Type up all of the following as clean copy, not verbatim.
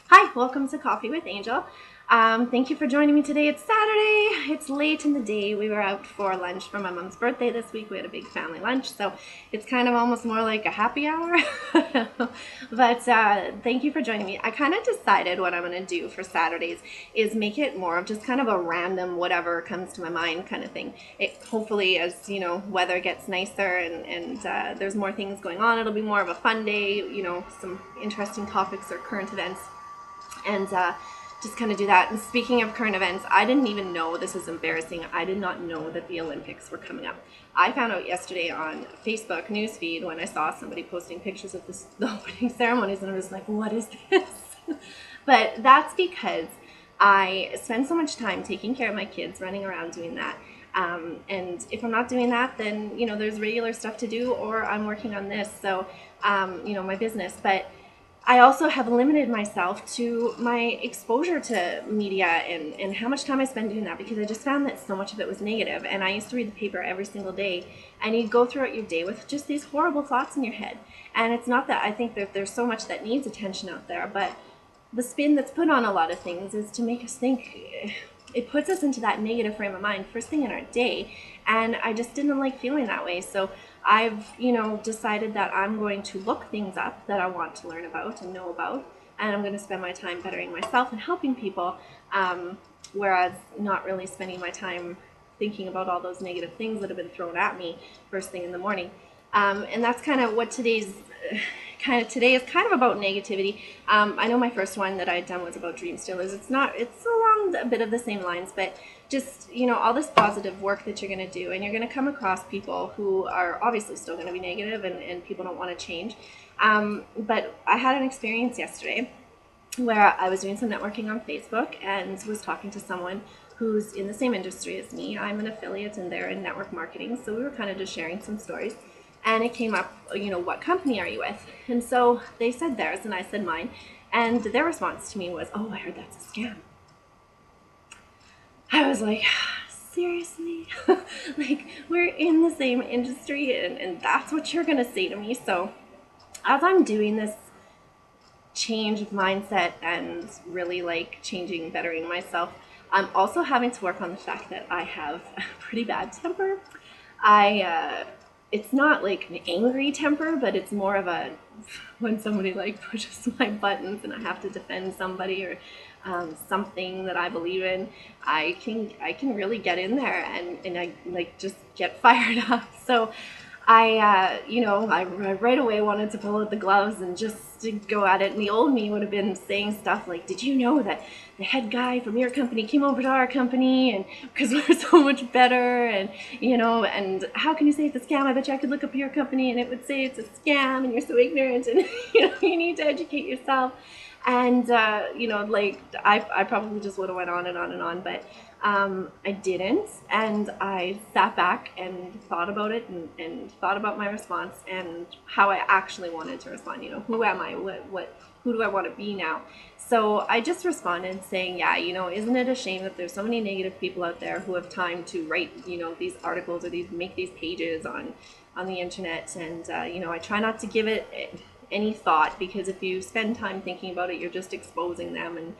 Hi, welcome to Coffee with Angel. Thank you for joining me today. It's Saturday. It's late in the day. We were out for lunch for my mom's birthday this week. We had a big family lunch, so it's kind of almost more like a happy hour. But thank you for joining me. I kind of decided what I'm going to do for Saturdays is make it more of just kind of a random whatever comes to my mind kind of thing. Hopefully, as you know, weather gets nicer and there's more things going on, it'll be more of a fun day. Some interesting topics or current events and just kind of do that. And speaking of current events, I didn't even know, this is embarrassing, I did not know that the Olympics were coming up. I found out yesterday on Facebook newsfeed when I saw somebody posting pictures of the opening ceremonies, and I was like, what is this? But that's because I spend so much time taking care of my kids, running around doing that. And if I'm not doing that, then, there's regular stuff to do, or I'm working on this. So, my business. But I also have limited myself to my exposure to media and how much time I spend doing that, because I just found that so much of it was negative. And I used to read the paper every single day, and you go throughout your day with just these horrible thoughts in your head. And it's not that I think that there's so much that needs attention out there, but the spin that's put on a lot of things is to make us think. It puts us into that negative frame of mind first thing in our day, and I just didn't like feeling that way. So I've decided that I'm going to look things up that I want to learn about and know about, and I'm going to spend my time bettering myself and helping people, whereas not really spending my time thinking about all those negative things that have been thrown at me first thing in the morning. And that's kind of what today is kind of about negativity. I know my first one that I had done was about dream stealers. It's along a bit of the same lines, but just, all this positive work that you're going to do, and you're going to come across people who are obviously still going to be negative, and people don't want to change. But I had an experience yesterday where I was doing some networking on Facebook and was talking to someone who's in the same industry as me. I'm an affiliate and they're in network marketing. So we were kind of just sharing some stories. And it came up, what company are you with? And so they said theirs and I said mine. And their response to me was, oh, I heard that's a scam. I was like, seriously? Like, we're in the same industry and that's what you're going to say to me? So as I'm doing this change of mindset and really like changing, bettering myself, I'm also having to work on the fact that I have a pretty bad temper. It's not like an angry temper, but it's more of a when somebody like pushes my buttons and I have to defend somebody or something that I believe in, I can really get in there and I like just get fired up. So I right away wanted to pull out the gloves and just to go at it. And the old me would have been saying stuff like, did you know that the head guy from your company came over to our company and because we're so much better and how can you say it's a scam? I bet you I could look up your company and it would say it's a scam and you're so ignorant and you need to educate yourself. And like I probably just would have went on and on and on, but I didn't, and I sat back and thought about it and thought about my response and how I actually wanted to respond. Who am I? Who do I want to be now? So I just responded saying, yeah, isn't it a shame that there's so many negative people out there who have time to write, these articles or make these pages on the internet, and I try not to give it any thought, because if you spend time thinking about it, you're just exposing them. And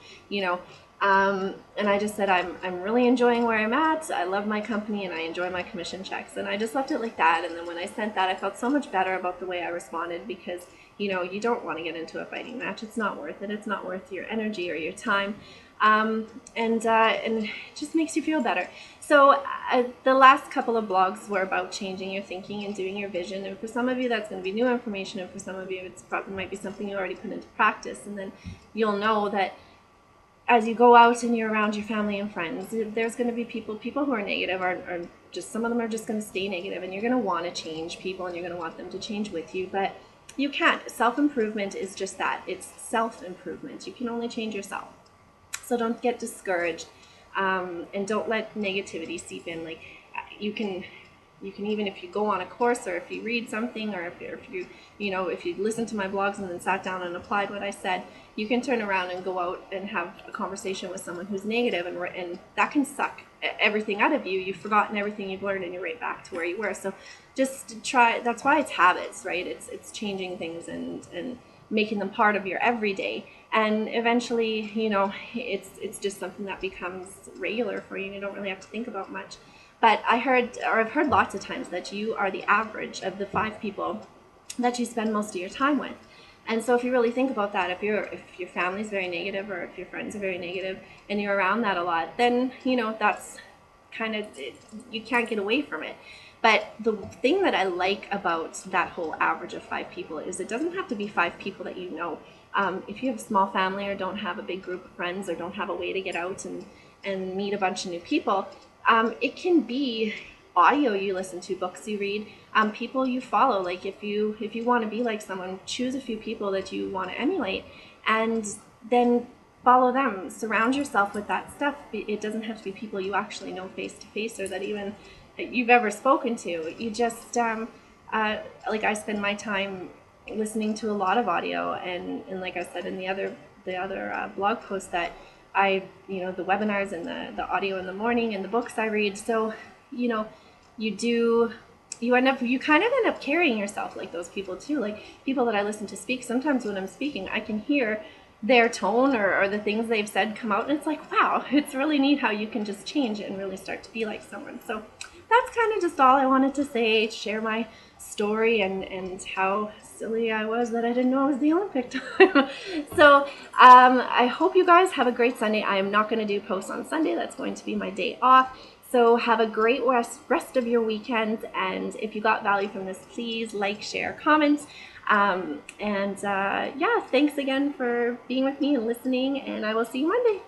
and I just said, I'm really enjoying where I'm at. I love my company and I enjoy my commission checks. And I just left it like that. And then when I sent that, I felt so much better about the way I responded, because you don't want to get into a fighting match. It's not worth it. It's not worth your energy or your time. And it just makes you feel better. So the last couple of blogs were about changing your thinking and doing your vision. And for some of you, that's going to be new information. And for some of you, it's probably might be something you already put into practice. And then you'll know that as you go out and you're around your family and friends, there's going to be people who are negative, are just, some of them are just going to stay negative, and you're going to want to change people and you're going to want them to change with you. But you can't. Self-improvement is just that. It's self-improvement. You can only change yourself. So don't get discouraged, and don't let negativity seep in. Like you can even, if you go on a course or if you read something, or if you listen to my blogs and then sat down and applied what I said, you can turn around and go out and have a conversation with someone who's negative, and that can suck everything out of you. You've forgotten everything you've learned and you're right back to where you were. So just try. That's why it's habits, right? It's changing things and making them part of your everyday. And eventually, you know, it's just something that becomes regular for you and you don't really have to think about much. But I've heard lots of times that you are the average of the 5 people that you spend most of your time with. And so if you really think about that, if your family's very negative or if your friends are very negative and you're around that a lot, then, you know, that's kind of, you can't get away from it. But the thing that I like about that whole average of 5 people is it doesn't have to be 5 people that you know. If you have a small family or don't have a big group of friends or don't have a way to get out and meet a bunch of new people, it can be audio you listen to, books you read, people you follow. Like if you want to be like someone, choose a few people that you want to emulate and then follow them. Surround yourself with that stuff. It doesn't have to be people you actually know face to face or that even you've ever spoken to. You just like I spend my time listening to a lot of audio, and like I said in the other blog post, that I, you know, the webinars and the audio in the morning and the books I read. So, you know, you kind of end up carrying yourself like those people too. Like people that I listen to speak, sometimes when I'm speaking, I can hear their tone or the things they've said come out, and it's like, wow, it's really neat how you can just change it and really start to be like someone. So that's kind of just all I wanted to say, share my story and how silly I was that I didn't know it was the Olympic time. So I hope you guys have a great Sunday. I am not going to do posts on Sunday. That's going to be my day off. So have a great rest of your weekend. And if you got value from this, please like, share, comment. Yeah, thanks again for being with me and listening. And I will see you Monday.